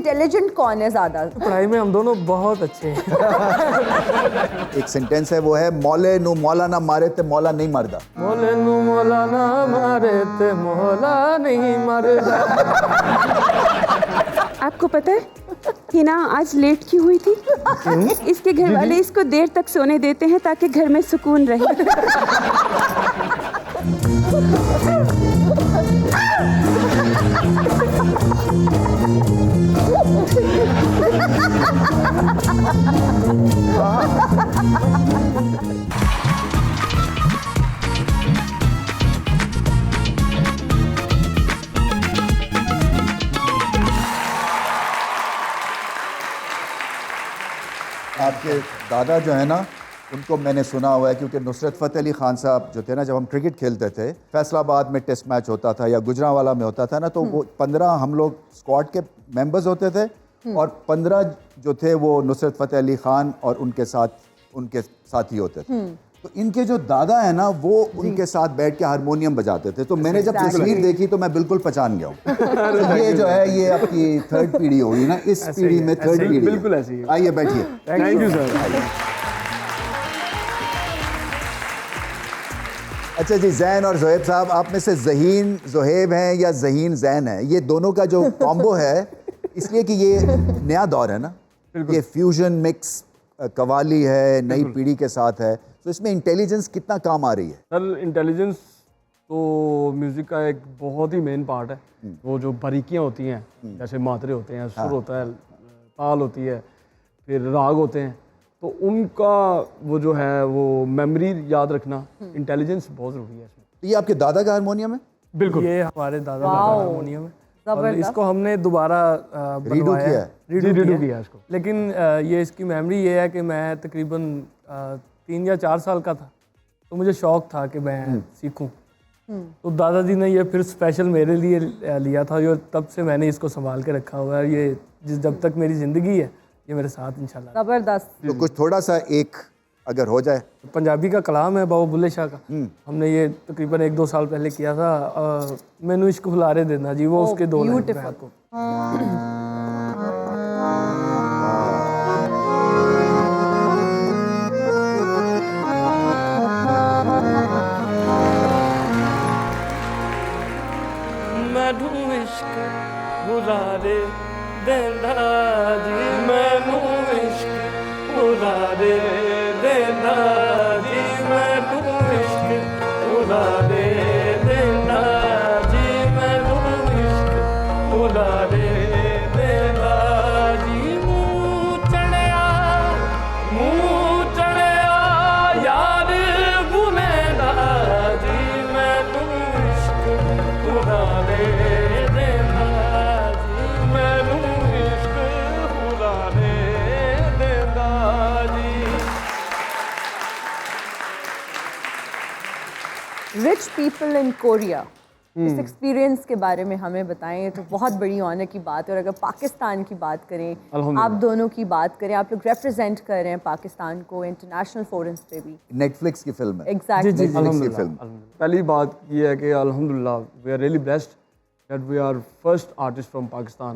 Intelligent कौन है ज्यादा? पढ़ाई में हम दोनों बहुत अच्छे हैं। एक सेंटेंस है, वो है मौले नु मौला ना मारे ते मौला नहीं मरदा। मौले नु मौला ना मारे ते मौला नहीं मरदा। आपको पता है हिना आज लेट क्यों हुई थी? इसके घर वाले इसको देर तक सोने देते हैं ताकि घर में सुकून रहे। आपके दादा जो है ना, उनको मैंने सुना हुआ है, क्योंकि नुसरत फ़तेह अली खान साहब जो थे ना, जब हम क्रिकेट खेलते थे, फैसलाबाद में टेस्ट मैच होता था या गुजरांवाला में होता था ना, तो वो 15 हम लोग स्क्वाड के मेंबर्स होते थे और 15 जो थे वो नुसरत फ़तेह अली खान और उनके साथी होते थे। तो इनके जो दादा है ना, वो उनके साथ बैठ के हारमोनियम बजाते थे। तो मैंने जब तस्वीर देखी तो मैं बिल्कुल पहचान गया हूँ। तो ये जो है, ये आपकी थर्ड पीढ़ी होगी ना, इस पीढ़ी में थर्ड पीढ़ी। बिल्कुल ऐसी है। आइए बैठिए। Thank you sir. अच्छा जी, जैन और ज़ोहेब साहब, आप में से ज़हीन ज़ोहेब हैं या ज़हीन जैन है? ये दोनों का जो कॉम्बो है, इसलिए कि ये नया दौर है ना, ये फ्यूजन मिक्स कवाली है, नई पीढ़ी के साथ है, तो इसमें इंटेलिजेंस कितना काम आ रही है? सर इंटेलिजेंस तो म्यूज़िक का एक बहुत ही मेन पार्ट है। वो जो बारीकियाँ होती हैं, जैसे मात्रे होते हैं, सुर होता है, ताल होती है, फिर राग होते हैं, तो उनका वो जो है वो मेमोरी याद रखना, इंटेलिजेंस बहुत ज़रूरी है इसमें। तो ये आपके दादा का हारमोनियम है? बिल्कुल, ये हमारे दादा का हारमोनियम है और इसको हमने दोबारा बनवाया है, रीडू किया इसको। लेकिन ये इसकी मेमोरी ये है कि मैं तकरीबन 3 या 4 साल का था, तो मुझे शौक़ था कि मैं सीखूं। तो दादाजी ने ये फिर स्पेशल मेरे लिए लिया था, जो तब से मैंने इसको संभाल के रखा हुआ है। ये जब तक मेरी ज़िंदगी है, ये मेरे साथ इंशाल्लाह। जबरदस्त। तो कुछ थोड़ा सा एक अगर हो जाए। पंजाबी का कलाम है बाबा बुल्ले शाह का, हमने ये तकरीबन 1-2 साल पहले किया था। मैनू इश्क हुलारे देना जी, वो उसके दो लाइन हैं आपको। मैनू इश्क हुलारे देना जी, मैनू इश्क हुलारे देना जी, मैनू इश्क हुलारे देना जी, मैनू इश्क हुलारे देना जी। मुँह चढ़िया यार गुनेदा जी, मैनू इश्क हुलारे देना जी, मैनू इश्क हुलारे देना जी। रिच पीपल इन कोरिया, इस एक्सपीरियंस के बारे में हमें बताएं। तो बहुत बड़ी ऑनर की बात है। और अगर पाकिस्तान की बात करें, आप दोनों की बात करें, आप लोग रिप्रेजेंट कर रहे हैं पाकिस्तान को इंटरनेशनल फोरम्स पे भी। नेटफ्लिक्स की फिल्म है। एग्जैक्टली। नेटफ्लिक्स की फिल्म। पहली बात ये है कि अल्हम्दुलिल्लाह we are really blessed that we are first artist from Pakistan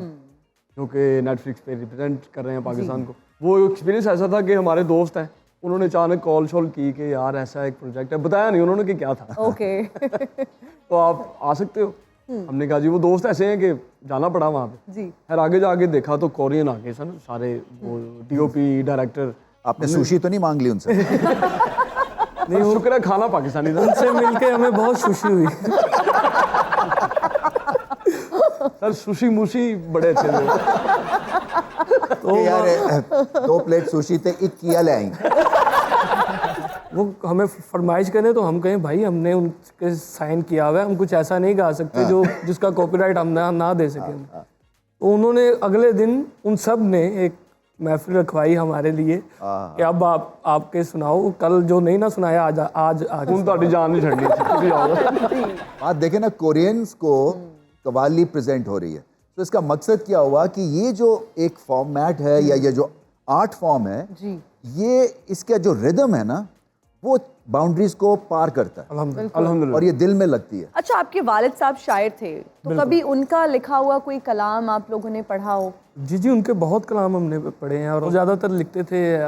जो कि नेटफ्लिक्स पे रिप्रेजेंट कर रहे हैं पाकिस्तान को। वो एक्सपीरियंस ऐसा था कि हमारे दोस्त हैं, उन्होंने अचानक कॉल शॉल की कि यार ऐसा एक प्रोजेक्ट है, बताया नहीं उन्होंने कि क्या था। ओके। तो आप आ सकते हो। हमने कहा जी, वो दोस्त ऐसे हैं कि जाना पड़ा वहाँ पे जी। फिर आगे जाके देखा तो कोरियन आ गए सर सारे, वो डीओपी डायरेक्टर। आपने सुशी तो नहीं मांग ली उनसे? नहीं, शुक्र है खाना पाकिस्तानी था। उनसे मिलके हमें बहुत खुशी हुई। सर सुशी मुशी बड़े अच्छे थे। तो यार 2 प्लेट सुशी थे, एक किया ले आई। वो हमें फरमाइश करें तो हम कहें भाई हमने उनके साइन किया हुआ है, हम कुछ ऐसा नहीं गा सकते जो जिसका कॉपीराइट हम ना दे सकें। तो उन्होंने अगले दिन उन सब ने एक महफिल रखवाई हमारे लिए कि अब आपके सुनाओ, कल जो नहीं ना सुनाया आज उन ताड़ी जान नहीं छड़नी। बात देखें ना, कोरियंस को कवाली प्रेजेंट हो रही है, तो इसका मकसद क्या हुआ कि ये जो एक फॉर्मेट है या ये जो आर्ट फॉर्म है, जी। ये इसका जो रिदम है ना, वो बाउंड्रीज को पार करता है अल्हम्दुलिल्लाह। और ये दिल में लगती है। अच्छा, आपके वालिद साहब शायर थे, तो कभी उनका लिखा हुआ कोई कलाम आप लोगों ने पढ़ा हो? जी, उनके बहुत कलाम हमने पढ़े हैं और वो ज़्यादातर लिखते थे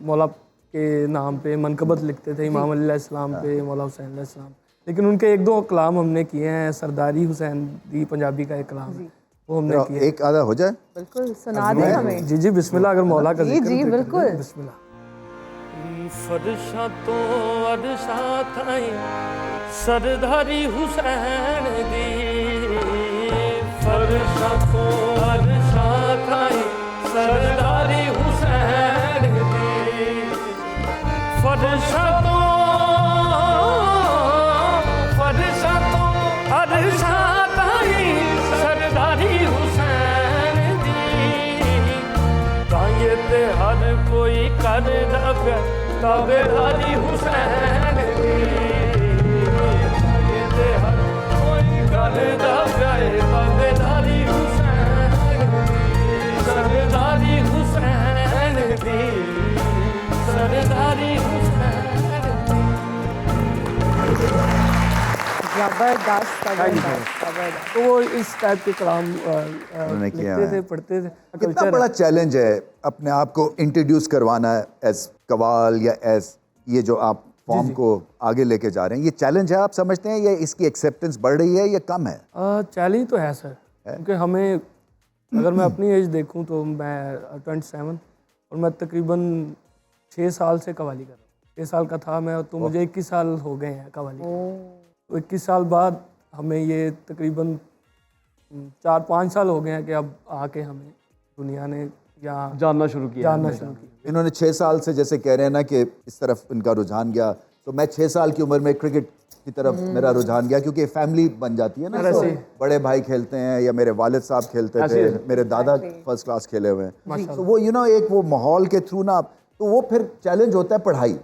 मौला के नाम पे, मनकबत लिखते थे इमाम अली अलैहिस्सलाम पे, मौला हुसैन अलैहिस्सलाम। लेकिन उनके एक दो कलाम हमने किए हैं। सरदारी हुसैन दी पंजाबी का एक कलाम है, वो हमने किया। एक आधा हो जाए? बिल्कुल, सुना दें हमें। जी बिस्मिल्लाह, अगर मौला का जी जी बिल्कुल। बिस्मिल्लाह। फरशा तो अरशा थाई सरदारी हुसैन दी, फरशा तो अरशा थाई सरदारी हुसैन दी, फरशा तो अरशा थाई सरदारी हुसैन दी, ताये ते हर कोई कर रखे ताबेदारी हुसैन दी, ताये ते हर कोई कर रखे ताबेदारी हुसैन दी, सरदारी हुसैन दी, सरदारी हुसैन दी। जबरदस्त। तो वो इस टाइप के कलाम लिखते थे, पढ़ते थे। कितना बड़ा चैलेंज है अपने आप को इंट्रोड्यूस करवाना एज कवाल या एज ये जो आप फॉर्म को आगे लेके जा रहे हैं, ये चैलेंज है आप समझते हैं, या इसकी एक्सेप्टेंस बढ़ रही है या कम है? चैलेंज तो है सर, क्योंकि हमें, अगर मैं अपनी एज देखूं तो मैं 27 और मैं तकरीबन 6 साल से कवाली कर रहा हूँ। 6 साल का था मैं, तो मुझे 21 साल हो गए हैं कवाली। तो 21 साल बाद हमें ये तकरीबन 4-5 साल हो गए हैं कि अब आके हमें दुनिया ने यहाँ जानना शुरू किया। इन्होंने 6 साल से, जैसे कह रहे हैं ना कि इस तरफ इनका रुझान गया, तो मैं 6 साल की उम्र में क्रिकेट की तरफ मेरा रुझान गया, क्योंकि फैमिली बन जाती है ना, तो बड़े भाई खेलते हैं या मेरे वालिद साहब खेलते थे, मेरे दादा फर्स्ट क्लास खेले हुए हैं, तो वो एक वो माहौल के थ्रू ना, तो वो फिर चैलेंज होता है पढ़ाई।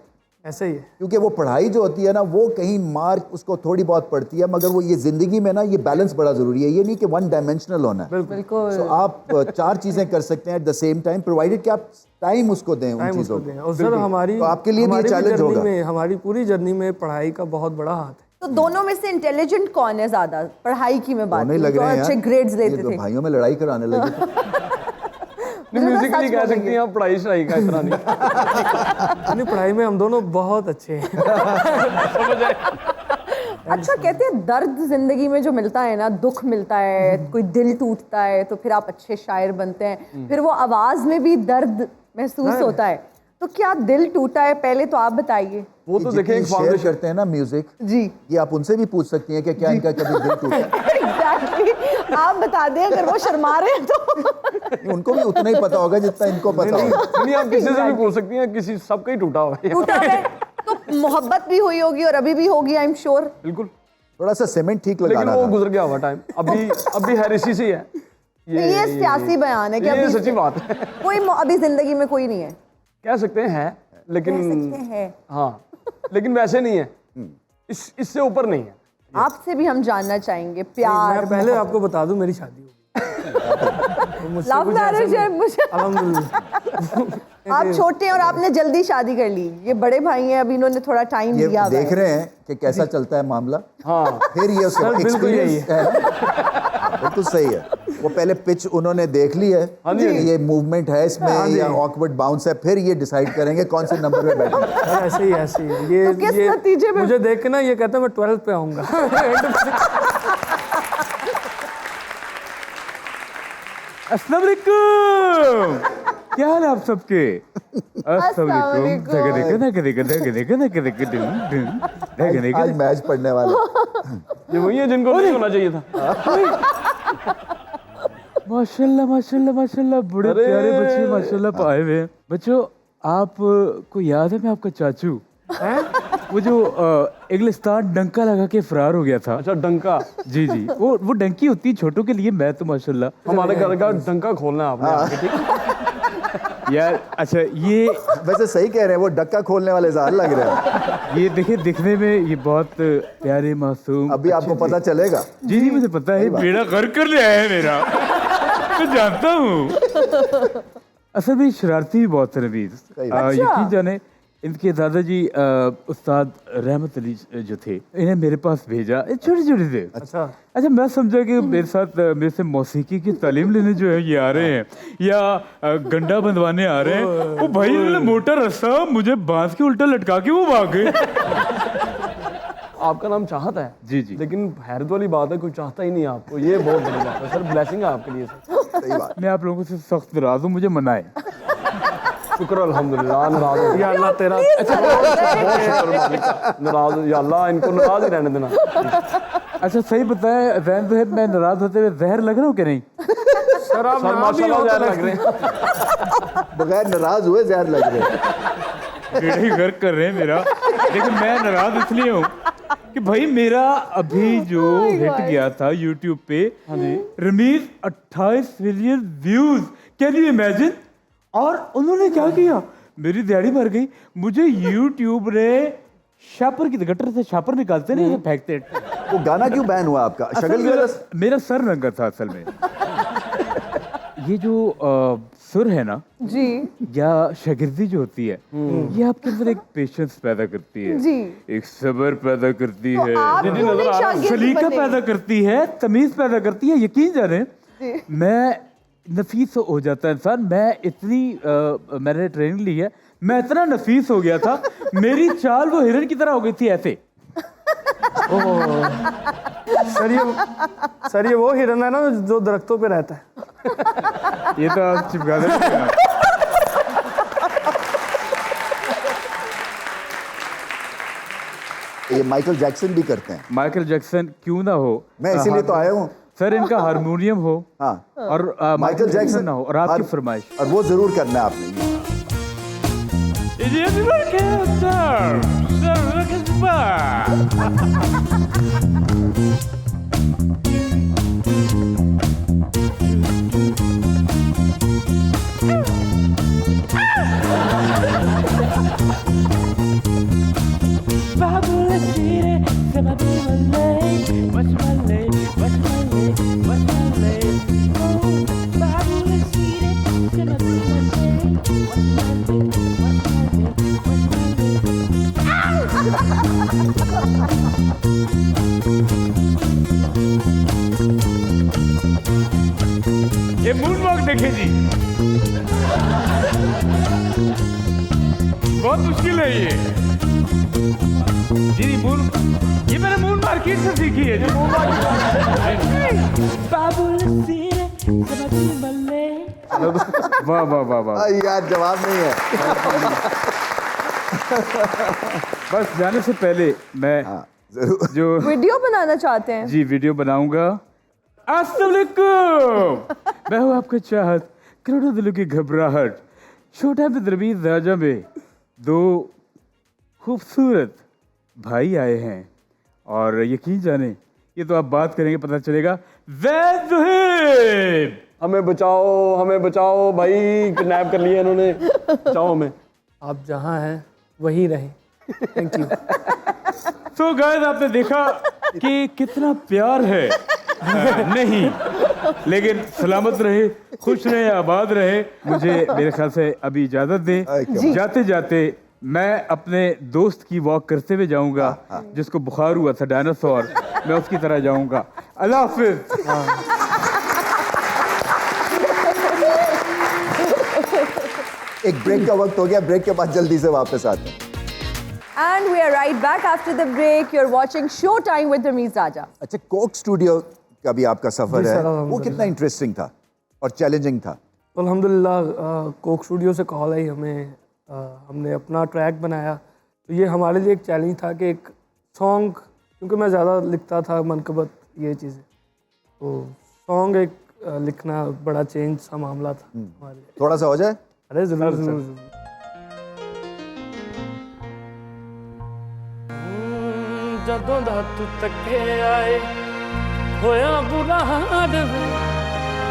ऐसे ही है, क्योंकि वो पढ़ाई जो होती है ना, वो कहीं मार्क उसको थोड़ी बहुत पड़ती है, मगर वो ये जिंदगी में ना ये बैलेंस बड़ा जरूरी है। ये नहीं कि वन डायमेंशनल होना है। बिल्कुल। तो आप 4 चीजें कर सकते हैं at the same time, provided कि आप टाइम उसको दें उन चीजों को। और सर हमारी, तो आपके लिए भी चैलेंज होगा। हमारी पूरी जर्नी में पढ़ाई का बहुत बड़ा हाथ है। तो दोनों में से इंटेलिजेंट कौन है ज्यादा? पढ़ाई की मैं बात लग रहे हैं अच्छे ग्रेड्स लेते थे। भाइयों में लड़ाई कराने लगे। म्यूजिकली कह सकती हैं आप, पढ़ाई शढ़ाई का इतना नहीं। पढ़ाई में हम दोनों बहुत अच्छे हैं। अच्छा, कहते हैं दर्द जिंदगी में जो मिलता है ना, दुख मिलता है, कोई दिल टूटता है, तो फिर आप अच्छे शायर बनते हैं, फिर वो आवाज में भी दर्द महसूस होता है। तो क्या दिल टूटा है? पहले तो आप बताइए। वो तो देखें, शेयर करते हैं ना म्यूजिक जी, ये आप उनसे भी पूछ सकती हैं कि क्या इनका कभी दिल टूटा है? एग्जैक्टली, आप बता दें अगर वो शर्मा रहे हैं तो। उनको भी उतना ही पता होगा जितना इनको पता होगा। नहीं, आप किसी से भी पूछ सकती हैं, किसी सबका ही टूटा हुआ है। टूटा है तो मोहब्बत भी हुई होगी और अभी भी होगी, आई एम श्योर। बिल्कुल, थोड़ा सा सीमेंट ठीक लगाना, लेकिन वो गुजर गया हुआ टाइम अभी है, इसी से ही है। ये सियासी बयान है कि ये सच्ची बात है। कोई अभी जिंदगी में कोई नहीं है, कह सकते हैं, लेकिन कह सकते हैं। हाँ, लेकिन वैसे नहीं है, इससे ऊपर नहीं है। आपसे भी हम जानना चाहेंगे प्यार। मैं पहले आपको बता दूं, मेरी शादी हो गई। लव मैरिज है मुझे। अल्हम्दुलिल्लाह। आप छोटे हैं और आपने जल्दी शादी कर ली। ये बड़े भाई हैं, अभी इन्होंने थोड़ा टाइम ये दिया। देख रहे हैं कि कैसा चलता है मामला। हाँ, फिर ये उसका बिल्कुल यही एक्सपीरियंस है। बिल्कुल सही है। वो पहले पिच उन्होंने देख ली है, ये मूवमेंट है इसमें या ऑकवर्ड बाउंस है, फिर ये डिसाइड करेंगे कौन से नंबर पे बैठना। ऐसे ही ये तो किस नतीजे में? मुझे देख के ना ये कहता है मैं 12th पे आऊंगा। अस्सलाम वालेकुम, क्या हाल है आप सबके? आज मैच पढ़ने वाला ये वही है जिनको नहीं होना चाहिए था। माशाल्लाह माशाल्लाह माशाल्लाह, बड़े प्यारे बच्चे माशाल्लाह पाए हुए हैं। बच्चों, आप को याद है मैं आपका चाचू हैं, वो जो इंग्लिस्तान डंका लगा के फरार हो गया था। अच्छा, डंका? जी जी, वो डंकी होती है छोटों के लिए, मैं तो माशाल्लाह हमारे घर का डंका खोलना है आपने। यार अच्छा, ये वैसे सही कह रहे हैं, वो डक्का खोलने वाले ज़्यादा लग रहे हैं। ये देखिए, दिखने में ये बहुत प्यारे मासूम। अभी आपको पता चलेगा। जी जी, मुझे पता है, बेड़ा गर्क कर लिया है मेरा, मैं जानता हूँ। असल में शरारती भी बहुत है नबील। यकीन जाने इनके दादाजी उस्ताद रहमत अली जो थे, इन्हें मेरे पास भेजा। ये छोटे छोटे थे। अच्छा मैं समझा कि मेरे साथ मेरे से मौसीकी की तालीम लेने जो है ये आ रहे हैं या गंडा बंधवाने आ रहे हैं। वो भाई इन्होंने मोटा रस्सा मुझे बांस के उल्टा लटका के वो भाग गए। आपका नाम चाहत है जी जी, लेकिन हैरत वाली बात है कोई चाहता ही नहीं है आपको, ये बहुत बड़ी बात है सर, ब्लेसिंग है आपके लिए सर। सही बात। मैं आप लोगों से सख्त नाराज हूँ, मुझे मनाए। शुक्र अल्हम्दुलिल्लाह, नाराज हो या अल्लाह तेरा नाराज, या अल्लाह इनको नाराज ही रहने देना। अच्छा सही बताए जहन तो है, मैं नाराज होते हुए जहर लग रहा हूँ कि नहीं? सर आप माशाल्लाह जहर लग रहे हैं। बगैर नाराज हुए जहर लग रहे हैं। बेड़ा ही गर्क कर रहे हैं मेरा। लेकिन मैं नाराज इसलिए हूँ कि भाई मेरा अभी जो हिट गया था YouTube पे, Rameez 28 million views, can you imagine? और उन्होंने क्या किया, मेरी दिहाड़ी भर गई। मुझे YouTube ने शापर की गटर से शापर निकालते नहीं फेंकते। वो गाना क्यों बैन हुआ आपका? शक्ल की वजह से? मेरा सर रंगा था असल में। ये जो सुर है ना जी, या शागिर्दी जो होती है, ये आपके अंदर एक पेशेंस पैदा करती है जी, एक सब्र पैदा करती है, आप क्यों नहीं शागिर्द सलीका बने? पैदा करती है, तमीज पैदा करती है। यकीन जाने मैं नफीस हो जाता है इंसान। मैं इतनी मैंने ट्रेनिंग ली है, मैं इतना नफीस हो गया था, मेरी चाल वो हिरन की तरह हो गई थी ऐसे। सर ये वो हिरन है ना जो दरख्तों पे रहता है। ये तो आप चिपका दे। ये माइकल जैक्सन भी करते हैं। माइकल जैक्सन क्यों ना हो, मैं इसीलिए तो आया हूँ सर इनका हारमोनियम हो हाँ, और माइकल जैक्सन ना हो और आपकी फरमाइश, और वो जरूर करना है आपने। ये मून वॉक देखे जी, बहुत मुश्किल है ये जी। मून, ये मैंने मून मार्केट से सीखी है जी। मून वाह वाह वाह वाह, यार जवाब नहीं है। बस जाने से पहले मैं जरूर जो वीडियो बनाना चाहते हैं जी वीडियो बनाऊंगा। अस्सलाम वालेकुम, मैं हूँ आपका चाहत, करोड़ों दिलों की घबराहट। छोटा बिदरबीज राजा में दो खूबसूरत भाई आए हैं और यकीन जाने ये तो आप बात करेंगे पता चलेगा। हमें बचाओ भाई, किडनैप कर लिया इन्होंने, बचाओ हमें। आप जहाँ हैं वहीं रहें। Thank you. तो गाइस आपने देखा कि कितना प्यार है। नहीं, लेकिन सलामत रहे, खुश रहे, आबाद रहे। मुझे मेरे ख्याल से अभी इजाजत दें। जाते जाते मैं अपने दोस्त की वॉक करते हुए जाऊंगा जिसको बुखार हुआ था, डायनासोर, मैं उसकी तरह जाऊंगा। अल्लाह हाफिज। एक ब्रेक का वक्त हो गया, ब्रेक के बाद जल्दी से वापस आते हैं। And we are right back after the break. You're watching Showtime with Ramiz Raja. अच्छा, कोक स्टूडियो का भी आपका सफर जी है, सर, वो अल्हम्दुलिल्लाह। कितना इंटरेस्टिंग था और चैलेंजिंग था? तो अल्हम्दुलिल्लाह कोक स्टूडियो से कॉल आई हमें, हमने अपना ट्रैक बनाया। तो ये हमारे लिए एक चैलेंज था कि एक सॉन्ग, क्योंकि मैं ज़्यादा लिखता था मनकबत ये चीज़ें, तो सॉन्ग एक लिखना बड़ा चेंज सा मामला था हमारे लिए। थोड़ा सा हो जाए। अरे जरूर जरूर। ਜਦੋਂ ਦਾ ਤੂੰ ਤੱਕੇ ਆਏ ਹੋਇਆ ਬੁਰਾ ਹਾਲ ਵੇ,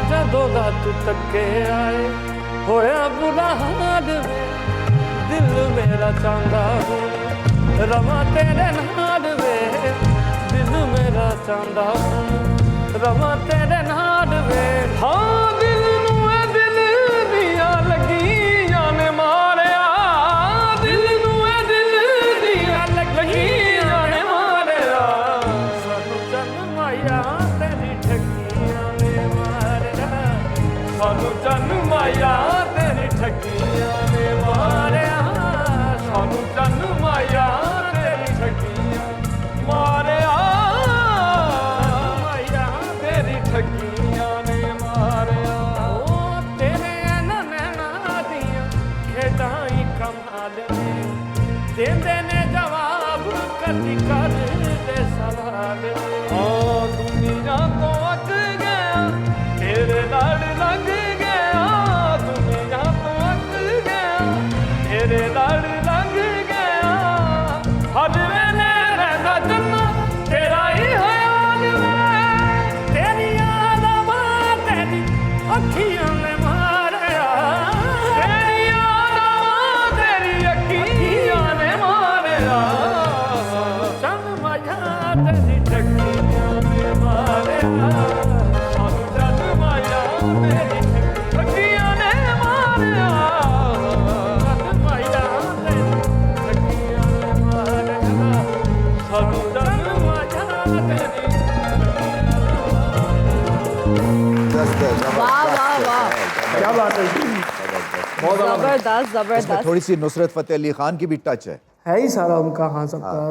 ਜਦੋਂ ਦਾ ਤੂੰ ਤੱਕੇ ਆਏ ਹੋਇਆ ਬੁਰਾ ਹਾਲ ਵੇ, ਦਿਲ ਮੇਰਾ ਚਾਹੁੰਦਾ ਹੁਣ ਰਵਾਂ ਤੇਰੇ ਨਾਲ ਵੇ, ਦਿਲ ਮੇਰਾ ਚਾਹੁੰਦਾ ਹੁਣ ਰਵਾਂ ਤੇਰੇ ਨਾਲ ਵੇ। ਹਾਂ ਦਿਲ ਨੂੰ ਇਹ ਦਿਲ ਦੀਆਂ ਲੱਗੀਆਂ ਨੇ ਮਾਰਿਆ, ਦਿਲ ਨੂੰ माया तेरी ठगियां ने मारिया सानू चन माया तेरी ठगियां मारिया माया तेरी ठगियां ने मारिया ओ तेरे नैना दियां खेडां ही कमाल ने देंदे ने जवाब कदी कर दे सवाल ओ दुनिया तो अक गया तेरे लड़ लग गया दुनिया तो अक गया तेरे लड़ लग गया हर वेले रहना जन्ना तेरा ही ख्याल में तेरी आदमा तेरी अखियां ने मारिया तेरी आदमा तेरी अखियां ने मारिया चन माया तेरी ठगियां ने मारिया सानू चन माया तेरी ठगियां ने मारिया चन माया तेरी ठगियां ने मारिया सानू चन माया तेरी वाह वाह वाह, क्या बात है जबरदस्त इसमें जबरदस्त। थोड़ी सी नुसरत फतेह अली खान की भी टच है ही सारा उनका हाँ सबका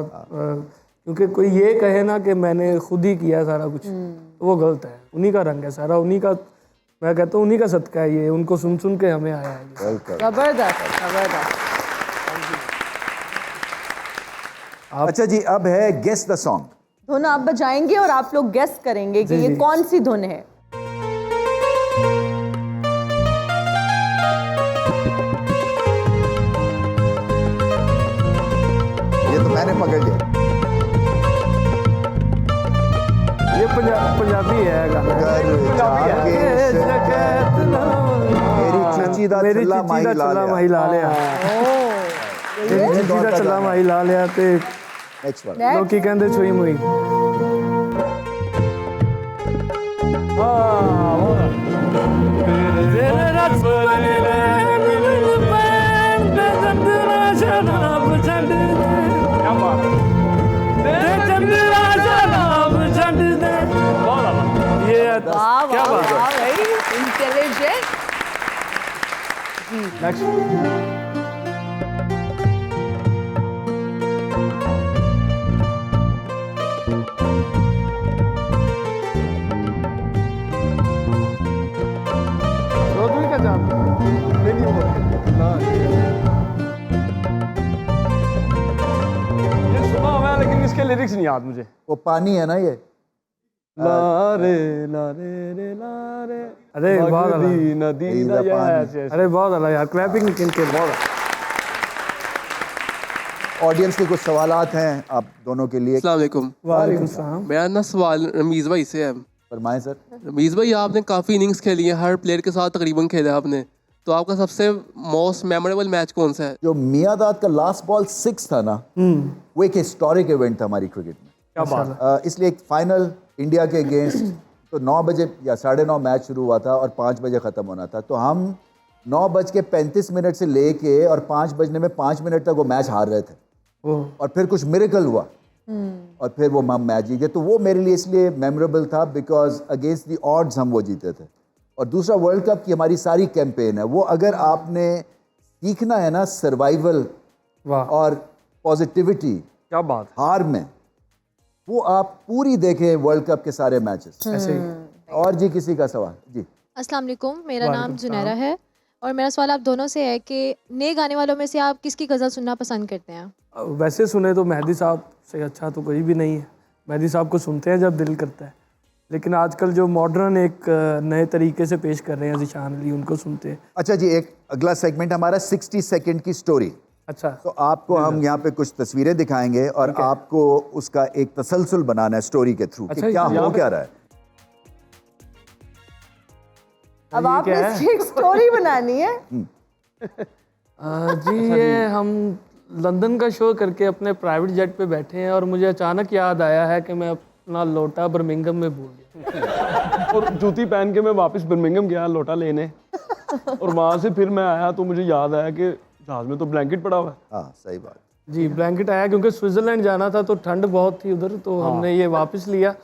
क्योंकि कोई ये कहे ना कि मैंने खुद ही किया सारा कुछ तो वो गलत है। उन्हीं का रंग है सारा, उन्हीं का, मैं कहता हूँ उन्हीं का सदका है ये, उनको सुन सुन के हमें आया है ये। वेलकम। जबरदस्त जबरदस्त। अच्छा जी, अब है गेस द सॉन्ग। धुन आप बजाएंगे और आप लोग गेस करेंगे कि ये कौन सी धुन है। ये तो मैंने पकड़ लिया। ये पंजाबी है गाना। मेरी चीची दा मेरी चल्ला चीची दा चल्ला माही ला लिया, मेरी चीची दा चल्ला माही ला लिया ते नेक्स्ट वन। लोकी कहंदे छुई मुई। वाह वाह वाह, वेरी इंटेलिजेंट। ये सुना हुआ है लेकिन इसके लिरिक्स नहीं याद मुझे। वो पानी है ना ये। लारे लारे रे लारे, अरे बहुत नदी नदी ना यार, अरे बहुत अलग यार, क्लैपिंग किनके बहुत। ऑडियंस के कुछ सवालात हैं आप दोनों के लिए। अस्सलाम वालेकुम। वालेकुम सलाम। मेरा ना सवाल रमीज़ भाई से है। फरमाएं सर। रमीज़ भाई, आपने काफ़ी इनिंग्स खेली है, हर प्लेयर के साथ तकरीबन खेला है आपने, तो आपका सबसे मोस्ट मेमोरेबल मैच कौन सा है? जो मियादाद का लास्ट बॉल 6 था ना, वो एक हिस्टोरिक इवेंट था हमारी क्रिकेट में। क्या बात। इसलिए एक फाइनल इंडिया के अगेंस्ट तो 9 बजे या 9:30 मैच शुरू हुआ था और 5 बजे ख़त्म होना था। तो हम 9:35 से लेके और 5 बजने में 5 मिनट तक वो मैच हार रहे थे और फिर कुछ मिरेकल हुआ और फिर वो हम मैच जीते। तो वो मेरे लिए इसलिए मेमोरेबल था बिकॉज अगेंस्ट द ऑड्स हम वो जीते थे। और दूसरा, वर्ल्ड कप की हमारी सारी कैंपेन है वो, अगर आपने सीखना है ना सर्वाइवल और पॉजिटिविटी, क्या बात। हार में, वो आप पूरी देखें वर्ल्ड कप के सारे मैचेस। ऐसे ही। और जी किसी का सवाल? जी अस्सलाम वालेकुम, मेरा नाम जुनैरा है और मेरा सवाल आप दोनों से है कि नए गाने वालों में से आप किसकी गज़ल सुनना पसंद करते हैं? वैसे सुने तो मेहदी साहब से अच्छा तो कोई भी नहीं है। मेहदी साहब को सुनते हैं जब दिल करता है, लेकिन आजकल जो मॉडर्न एक नए तरीके से पेश कर रहे हैं ज़ीशान अली, उनको सुनते हैं। अच्छा जी, एक अगला सेगमेंट हमारा 60 सेकंड की स्टोरी। अच्छा, तो आपको हम यहाँ पे कुछ तस्वीरें दिखाएंगे और आपको उसका एक तसलसल बनाना है स्टोरी के थ्रू कि क्या हो क्या रहा है। अब आपने इसकी एक स्टोरी बनानी है। जी ये हम लंदन का शो करके अपने प्राइवेट जेट पे बैठे हैं और मुझे अचानक याद आया है कि मैं अपना लोटा बर्मिंघम में भूल गया और जूती पहन के मैं वापस बर्मिंघम गया लोटा लेने और वहाँ से फिर मैं आया तो मुझे याद आया कि जहाज में तो ब्लैंकेट पड़ा हुआ है। हाँ सही बात जी, ब्लैंकेट आया क्योंकि स्विट्ज़रलैंड जाना था तो ठंड बहुत थी उधर, तो हमने ये वापस लिया।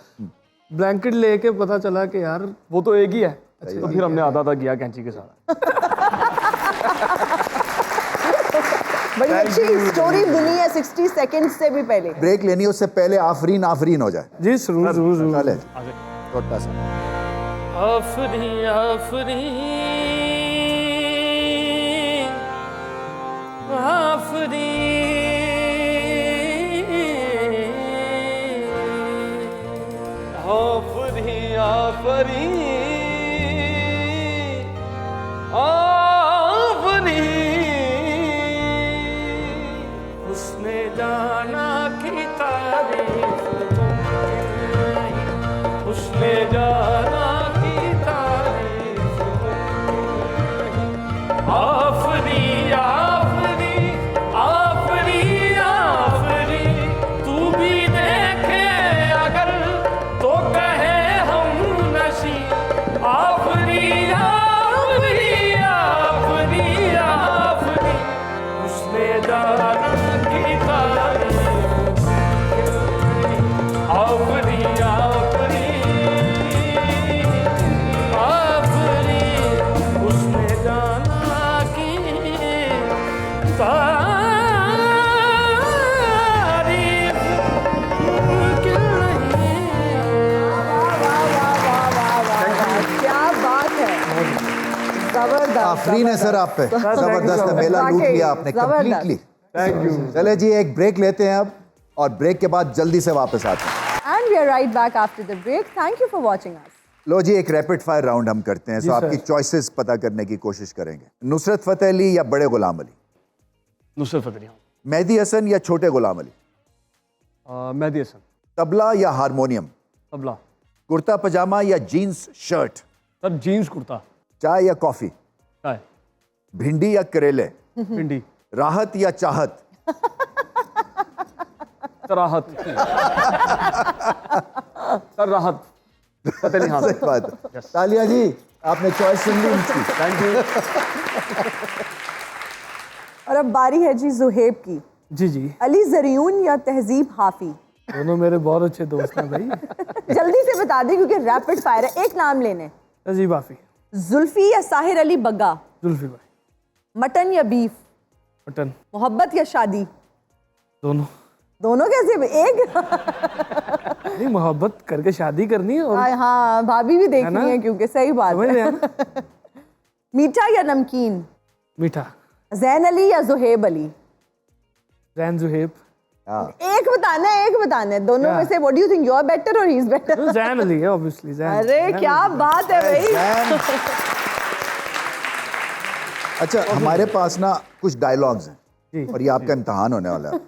ब्लैंकेट लेके पता चला कि यार वो तो एक ही है। अच्छा, तो फिर हमने आधा किया कैंची के साथ। बड़ी अच्छी स्टोरी बुनी है 60 सेकंड्स से भी पहले। ब्रेक लेनी है, उससे पहले आफरीन हो जाए। जी जरूर। चले छोटा सा आफरीन आफरीन आफरीन आफरीन आफरीन आफरीन उसने जाना की तारीफ उसने जाना की तारीफ आफरी आफरी आफरी आफरी तू भी देखे अगर तो कहे हम नशी आफरी आफरी आफरी आफरी उसने जाना की तारीफ आफरी आफरी आफरी उसने जाना की तारीफ मुमकिन नहीं। क्या बात है, जबरदस्त। आफरीन है सर आप पे, जबरदस्त है, मेला लूट लिया आपने कंप्लीटली। Thank you. चले जी एक ब्रेक लेते हैं अब, और ब्रेक के बाद जल्दी से वापस आते हैं। And we are right back after the break. Thank you for watching us. लो जी एक रैपिड फायर राउंड हम करते हैं, जी तो सर। आपकी चॉइसेस पता करने की कोशिश करेंगे। नुसरत फतेह अली या बड़े गुलाम अली? नुसरत फतेह अली। मेहदी हसन या छोटे गुलाम अली? मेहदी हसन। तबला या हारमोनियम? तबला। कुर्ता पजामा या jeans shirt? Sir jeans kurta. चाय या कॉफी? चाय। भिंडी या करेले? भिंडी। राहत या चाहत? राहत। सर राहत। फतेह अली खान। सही बात है। तालिया जी आपने चॉइस सुन ली उनकी। Thank you. और अब बारी है जी जुहेब की। जी। अली जरियून या तहजीब हाफी? दोनों मेरे बहुत अच्छे दोस्त हैं भाई। जल्दी से बता दें क्योंकि रैपिड फायर है, एक नाम लेने। तहजीब हाफी। जुल्फी या साहिर अली बग्गा? जुल्फी भाई। मटन या बीफ? मटन। मोहब्बत या शादी? दोनों। दोनों कैसे, एक? नहीं, मोहब्बत करके शादी करनी है और हाँ भाभी भी देखनी है क्योंकि सही बात समझ रहे हैं है। ना? मीठा या नमकीन? मीठा। जैन अली या जुहेब अली? जैन जुहेब। एक बताना है दोनों में से। What do you think, you are better or he is better? Zain Ali है ऑब्वियसली। जैन। अरे क्या बात है भाई। अच्छा हमारे पास ना कुछ डायलॉग्स हैं और ये आपका इम्तिहान होने वाला है।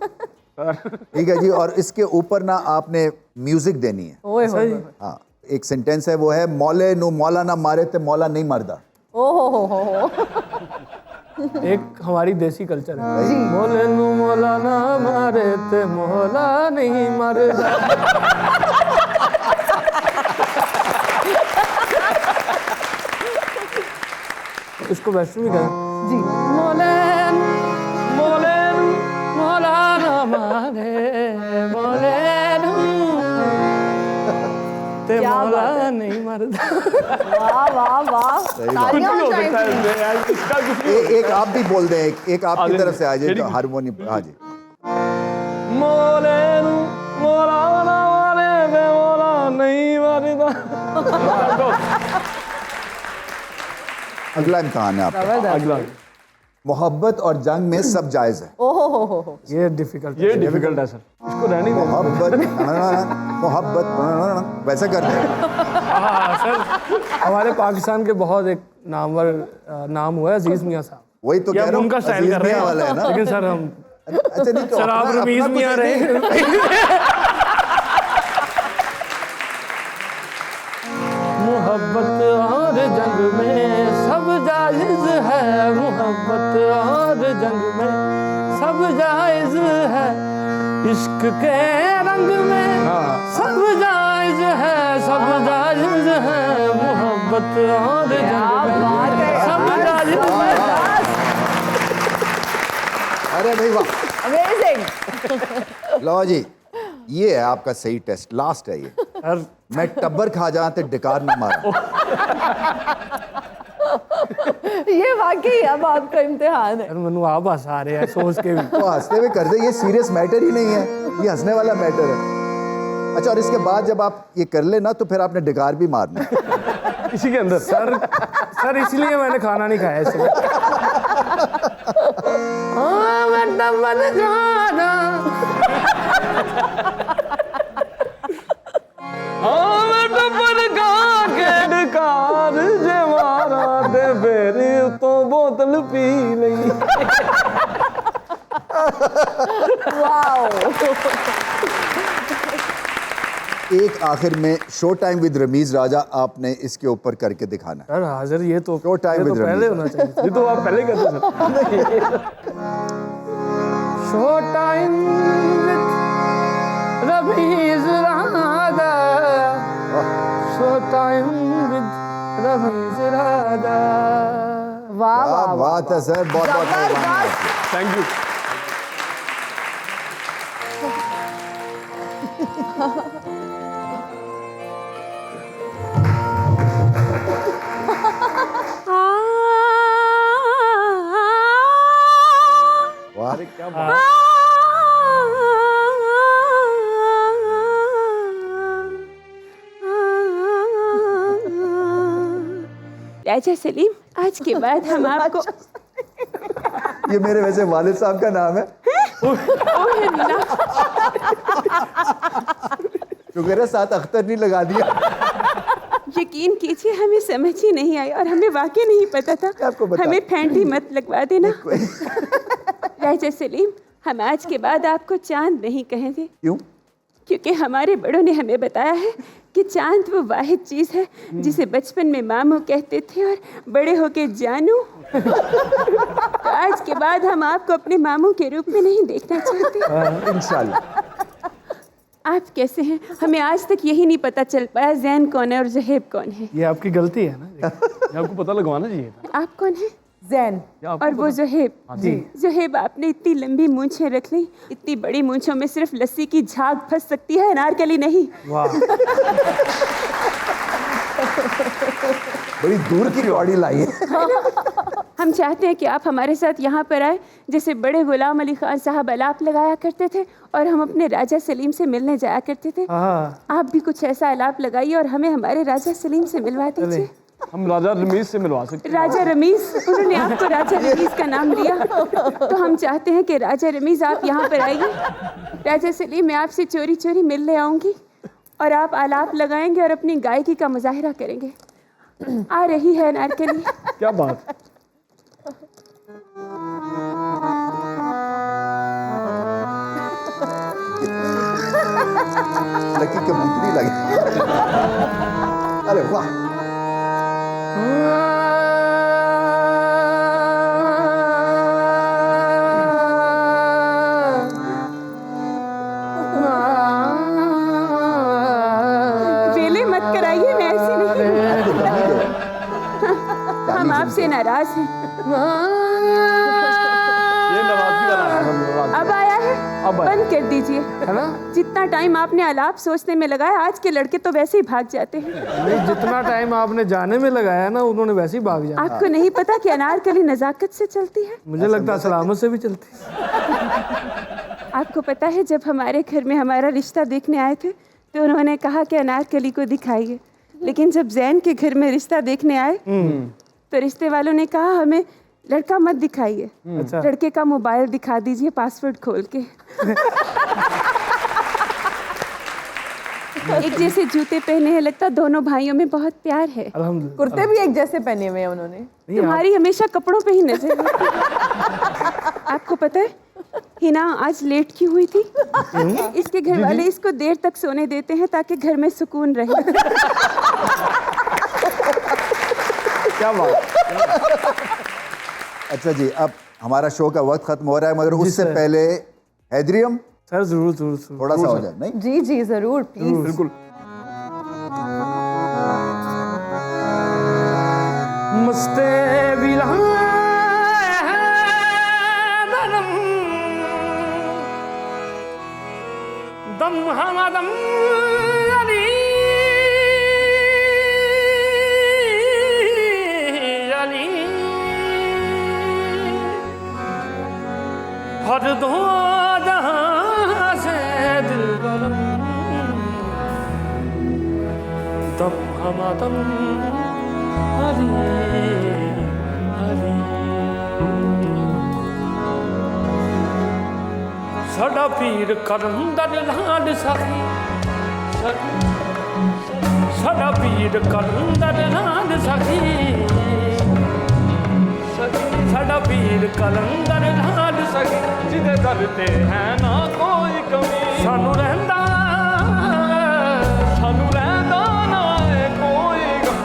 ठीक है जी, और इसके ऊपर ना आपने म्यूजिक देनी है। ओए होए। हाँ, एक सेंटेंस है वो है मौले नु मौला ना मारे ते मौला नहीं मरदा। ओहो हो। एक हमारी देसी कल्चर है। मोले नु मौला ना मारे ते मौला नहीं मरदा। इसको वैसे भी कहें जी। मोले मोले मौला ना मारे मोले ते क्या मौला बात है। नहीं मरदा। वाह वाह वाह। तालियां हो जाएंगी। एक आप भी बोल दें, एक आपकी तरफ से आ जाए तो हारमोनियम। हाँ जी। मोले मौला ना मारे ते मौला नहीं मरदा। अगला इम्तिहान है आपका। अगला। मोहब्बत और जंग में सब जायज है। ओहो हो। ये डिफिकल्ट है सर। इसको रहने दो। मोहब्बत वैसे करते हैं। हाँ सर, हमारे पाकिस्तान के बहुत एक नामवर नाम हुआ है अजीज मियाँ साहब। वही तो कह रहा हूँ, उनका स्टाइल अजीज कर रहे मियाँ वाला है हैं ना। लेकिन सर हम अच्छा नहीं तो सर आप रमीज अपना मियाँ कुछ रहे। मोहब्बत और जंग में सब जायज है। मोहब्बत और जंग में सब जायज है। इश्क के रंग में सब जायज है। सब जायज है। मोहब्बत और जंग में सब जायज है। अरे भाई वाह, अमेजिंग। लो जी, ये है आपका सही टेस्ट, लास्ट है ये। सर मैं टब्बर खा जा ते डिकार ना मारा। ये वाकई अब आपका इम्तिहान है। मैनू आप हंसा रहे हैं सोच के भी। तो हंसते हुए कर दे, ये सीरियस मैटर ही नहीं है, ये हंसने वाला मैटर है। अच्छा, और इसके बाद जब आप ये कर लेना तो फिर आपने डिकार भी मारना इसी के अंदर। सर इसलिए मैंने खाना नहीं खाया इस वक्त। बोतल पी लई। एक आखिर में शो टाइम विद रमीज राजा आपने इसके ऊपर करके दिखाना है। सर हाजिर ये तो शो टाइम विद पहले होना चाहिए। ये तो आप पहले कहते sir. Show time with Rameez Raja, show time with Rameez Raja. वाह क्या वाह बात है सर, बहुत बहुत मेहरबानी। Thank you. वाह, क्या बात। राजा सलीम, आज के बाद हम आपको ये मेरे वैसे वालिद साहब का नाम है। शुक्र है साथ अख्तर नहीं लगा दिया। यकीन कीजिए हमें समझ ही नहीं आई और हमें वाकई नहीं पता था। आपको बता- हमें फैंटी मत लगवा देना। राजा सलीम, हम आज के बाद आपको चांद नहीं कहेंगे। क्यों? क्योंकि हमारे बड़ों ने हमें बताया है कि चांद वो वाहिद चीज़ है जिसे बचपन में मामू कहते थे और बड़े होके जानू। तो आज के बाद हम आपको अपने मामू के रूप में नहीं देखना चाहते। इंशाल्लाह। आप कैसे हैं? हमें आज तक यही नहीं पता चल पाया जैन कौन है और ज़हेब कौन है। ये आपकी गलती है ना। ये आपको पता लगवाना चाहिए था। आप कौन है? जैन। और वो ज़हेब। जी ज़हेब, आपने इतनी लंबी मूंछें रख ली। इतनी बड़ी मूंछों में सिर्फ लस्सी की झाग फंस सकती है, अनारकली नहीं। वाह। बड़ी दूर की कौड़ी लाई है। हम चाहते हैं कि आप हमारे साथ यहाँ पर आए, जैसे बड़े गुलाम अली खान साहब अलाप लगाया करते थे और हम अपने राजा सलीम से मिलने जाया करते थे। आप भी कुछ ऐसा अलाप लगाइए और हमें हमारे राजा सलीम से मिलवा दीजिए। हम राजा रमीज से मिलवा सकते हैं। राजा रमीज, उन्होंने आपको राजा रमीज का नाम दिया, तो हम चाहते हैं कि राजा रमीज आप यहाँ पर आइए। राजा सलीम, मैं आपसे चोरी चोरी मिलने आऊँगी और आप आलाप लगाएंगे और अपनी गायकी का मुजाहिरा करेंगे। आ रही है अनारकली। क्या बात। लकी कबूतरी लगी। अरे वाह। वेले मत कराइए, मैं ऐसी नहीं। हम आपसे नाराज हैं। ये नवाज़ी वाला है। अब आया है, अब आया। बंद कर दीजिए। है ना। जितना टाइम आपने आलाप सोचने में लगाया, आज के लड़के तो वैसे ही भाग जाते हैं। नहीं, जितना टाइम आपने जाने में लगाया ना, उन्होंने वैसे ही भाग जाना। आपको नहीं पता कि अनारकली नजाकत से चलती है? मुझे लगता है सलामत से भी चलती। आपको पता है, जब हमारे घर में हमारा रिश्ता देखने आए थे तो उन्होंने कहा कि अनारकली को दिखाइए, लेकिन जब जैन के घर में रिश्ता देखने आए तो रिश्ते वालों ने कहा हमें लड़का मत दिखाइए, अच्छा। लड़के का मोबाइल दिखा दीजिए पासवर्ड खोल के। एक जैसे जूते पहने हैं, लगता दोनों भाइयों में बहुत प्यार है। अल्हम्दुलिल्लाह। कुर्ते भी एक जैसे पहने हुए हैं उन्होंने। तुम्हारी हमेशा कपड़ों पे ही नजर है। आपको पता है हिना आज लेट क्यों हुई थी? इसके घर वाले इसको देर तक सोने देते हैं ताकि घर में सुकून रहे। क्या बात। अच्छा जी, अब हमारा शो का वक्त खत्म हो रहा है, मगर उससे पहले हैदरियम सर जरूर जरूर जरूर। थोड़ा सा हो जाए। नहीं, जी जी जरूर, प्लीज। बिल्कुल। मस्ते दम हम दम हर दो जहां से दिल बरम तम हमातम हरी हरी साडा पीर करंदर लाल सखी साडा पीर करंदर लाल सखी साडा पीर कलंदर लाल सखी जिदे दर ते है ना कोई कमी सानू रहंदा ना है कोई गम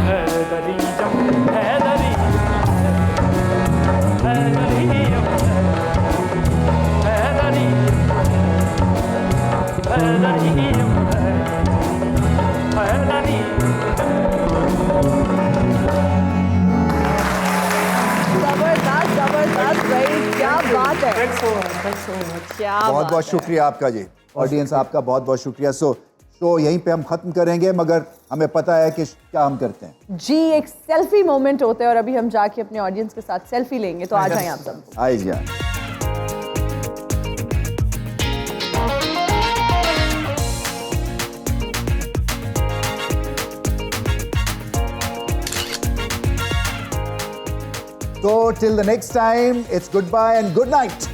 है दरी जम है दरी है दरी है दरी है दरी है दरी जबरदस्त भाई, क्या बात है। क्या बहुत बहुत शुक्रिया आपका जी। ऑडियंस आपका बहुत बहुत शुक्रिया। सो शो यहीं पे हम खत्म करेंगे, मगर हमें पता है कि क्या हम करते हैं जी। एक सेल्फी मोमेंट होता है और अभी हम जाके अपने ऑडियंस के साथ सेल्फी लेंगे, तो आ जाएं आप सब। आइए। So till the next time, it's goodbye and good night.